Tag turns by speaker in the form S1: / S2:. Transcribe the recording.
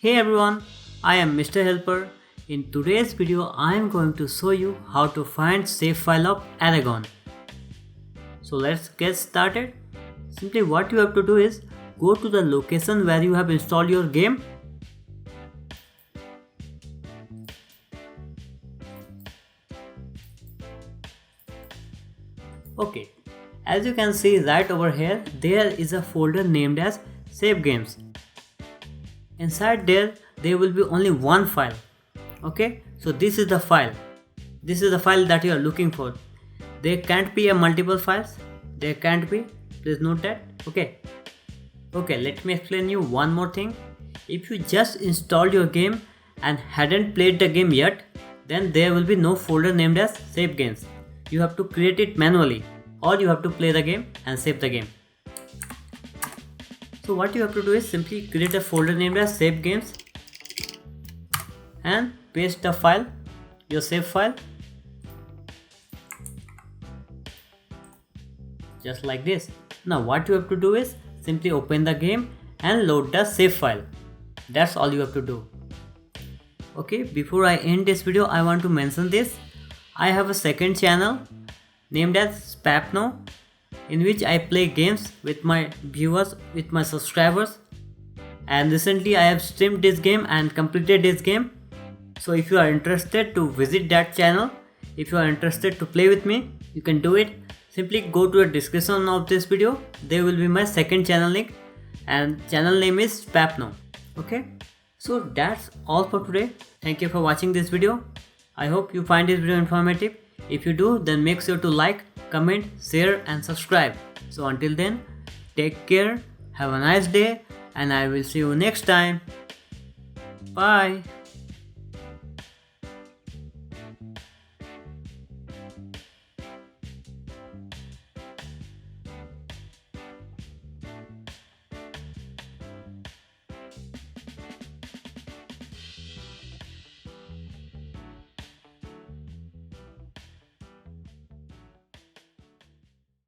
S1: Hey everyone, I am Mr. Helper. In today's video, I am going to show you how to find save file of Eragon. So let's get started. Simply what you have to do is go to the location where you have installed your game. Okay, as you can see right over here, there is a folder named as save games. Inside there will be only one file. Okay, so this is the file. This is the file that you are looking for. There can't be a multiple files. There can't be. Please note that. Okay, let me explain you one more thing. If you just installed your game and hadn't played the game yet, then there will be no folder named as save games. You have to create it manually, or you have to play the game and save the game. So what you have to do is simply create a folder named as save games and paste the file, your save file, just like this. Now what you have to do is simply open the game and load the save file. That's all you have to do. Okay, before I end this video, I want to mention this. I have a second channel named as Spapno, in which I play games with my viewers, with my subscribers, and recently I have streamed this game and completed this game. So if you are interested to visit that channel, if you are interested to play with me, you can do it. Simply go to the description of this video. There will be my second channel link, and channel name is Spapno. Okay, so that's all for today. Thank you for watching this video. I hope you find this video informative. If you do, then make sure to like, comment, share and subscribe. So until then, take care, have a nice day, and I will see you next time. Bye.